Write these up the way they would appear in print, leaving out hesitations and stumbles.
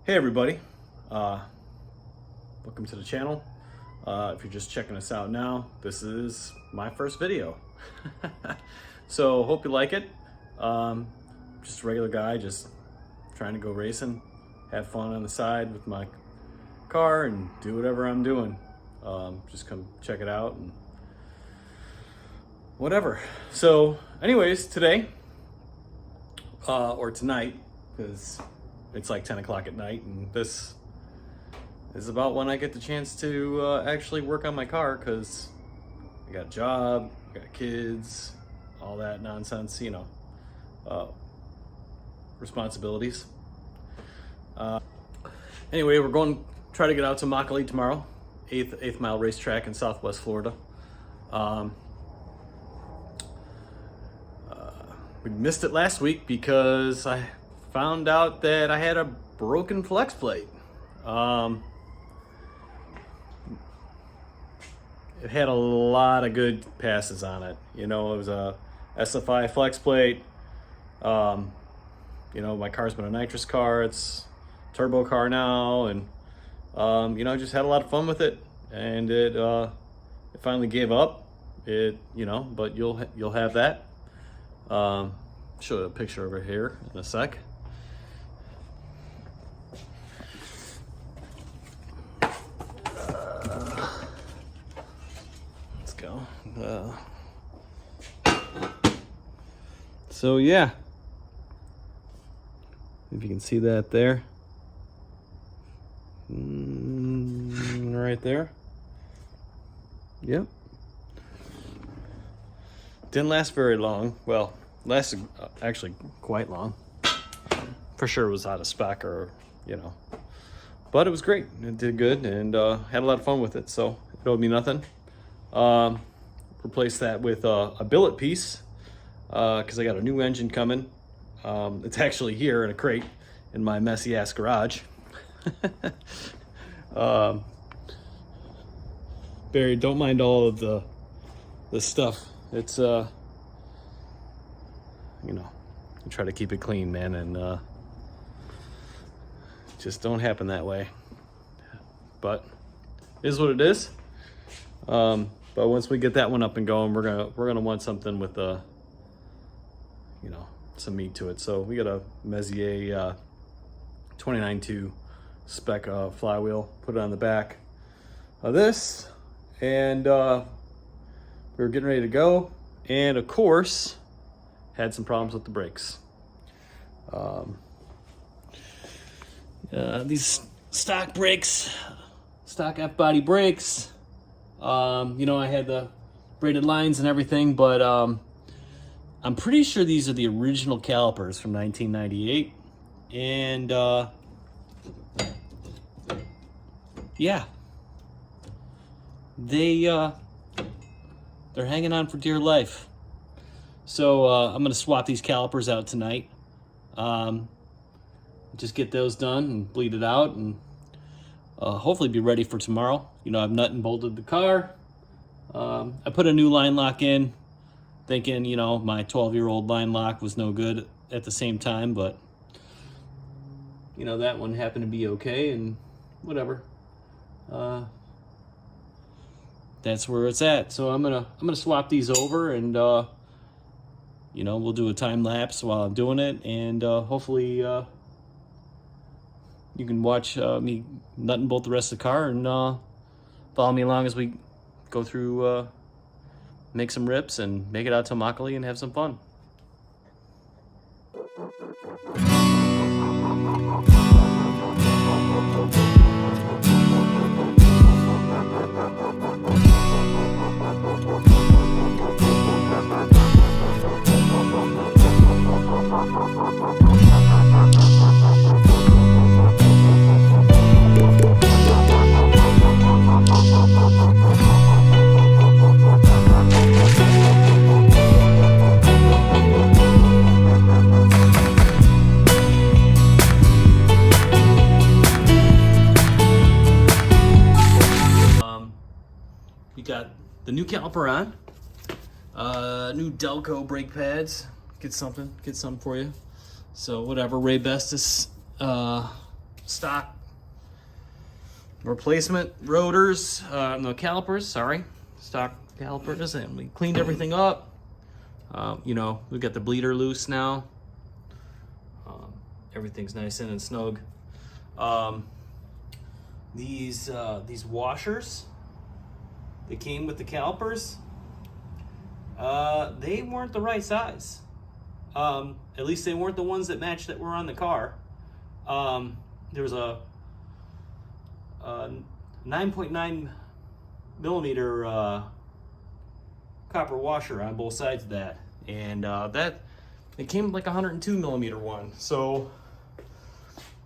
Hey everybody, welcome to the channel. If you're just checking us out now, this is my first video. So hope you like it. Just a regular guy, just trying to go racing, have fun on the side with my car and do whatever I'm doing. Just come check it out and whatever. So anyways, today, or tonight, because it's like 10 o'clock at night, and this is about when I get the chance to actually work on my car, because I got a job, I got kids, all that nonsense, you know, responsibilities. Anyway, we're going to try to get out to Immokalee tomorrow, 8th Mile Racetrack in Southwest Florida. We missed it last week because I found out that I had a broken flex plate. It had a lot of good passes on it. You know, it was a SFI flex plate. You know, my car's been a nitrous car. It's a turbo car now, and you know, I just had a lot of fun with it, and it finally gave up. You know, but you'll have that. Show you a picture over here in a sec. Let's go. So yeah, if you can see that there, right there. Yep. Didn't last very long. Well, lasted actually quite long. For sure it was out of spec, or, you know, but it was great. It did good, and had a lot of fun with it, so it owed me nothing. Replaced that with a billet piece, because I got a new engine coming. It's actually here in a crate in my messy ass garage. Barry, don't mind all of the stuff. It's you know, I try to keep it clean, man, and just don't happen that way. But it is what it is. But once we get that one up and going, we're gonna want something with you know, some meat to it. So we got a Messier 29.2 spec flywheel. Put it on the back of this, and we were getting ready to go, and of course had some problems with the brakes. These stock brakes, stock F-body brakes, you know, I had the braided lines and everything, but I'm pretty sure these are the original calipers from 1998, and yeah, they're hanging on for dear life. So I'm gonna swap these calipers out tonight. Just get those done and bleed it out, and hopefully be ready for tomorrow. You know, I've nut and bolted the car. I put a new line lock in, thinking, you know, my 12-year-old line lock was no good at the same time, but you know, that one happened to be okay, and whatever. That's where it's at. So I'm gonna swap these over, and you know, we'll do a time lapse while I'm doing it, and hopefully you can watch me nut and bolt the rest of the car, and follow me along as we go through, make some rips and make it out to Immokalee and have some fun. You got the new caliper on, new Delco brake pads. Get something for you. So whatever, Ray Bestis stock replacement rotors, no, calipers, sorry, stock calipers, and we cleaned everything up. You know, we got the bleeder loose now. Everything's nice in and snug. These washers, they came with the calipers. They weren't the right size. At least they weren't the ones that matched that were on the car. There was a 9.9 millimeter copper washer on both sides of that, and that it came with like a 102 millimeter one. So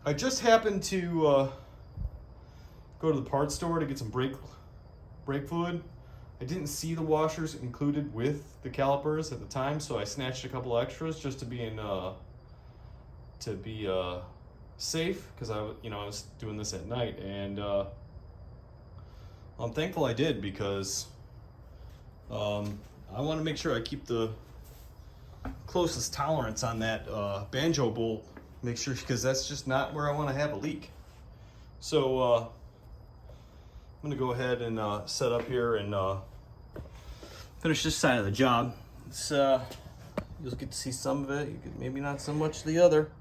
I just happened to go to the parts store to get some brake fluid. I didn't see the washers included with the calipers at the time, so I snatched a couple extras just to be safe, because I was doing this at night, and I'm thankful I did, because I want to make sure I keep the closest tolerance on that banjo bolt. Make sure, because that's just not where I want to have a leak. So I'm gonna go ahead and set up here and finish this side of the job. It's, you'll get to see some of it, maybe not so much the other.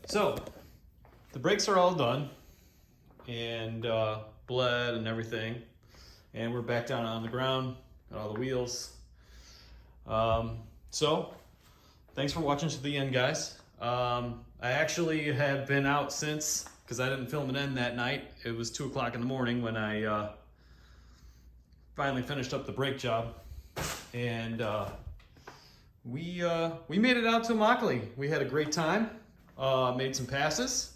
So the brakes are all done and bled and everything, and we're back down on the ground, got all the wheels. So thanks for watching to the end, guys. I actually have been out since, because I didn't film an end that night. It was 2 o'clock in the morning when I finally finished up the brake job, and we made it out to Immokalee. We had a great time. Made some passes,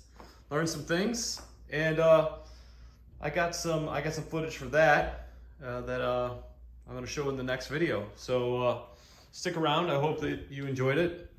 learned some things, and I got some footage for that that I'm going to show in the next video. So stick around. I hope that you enjoyed it.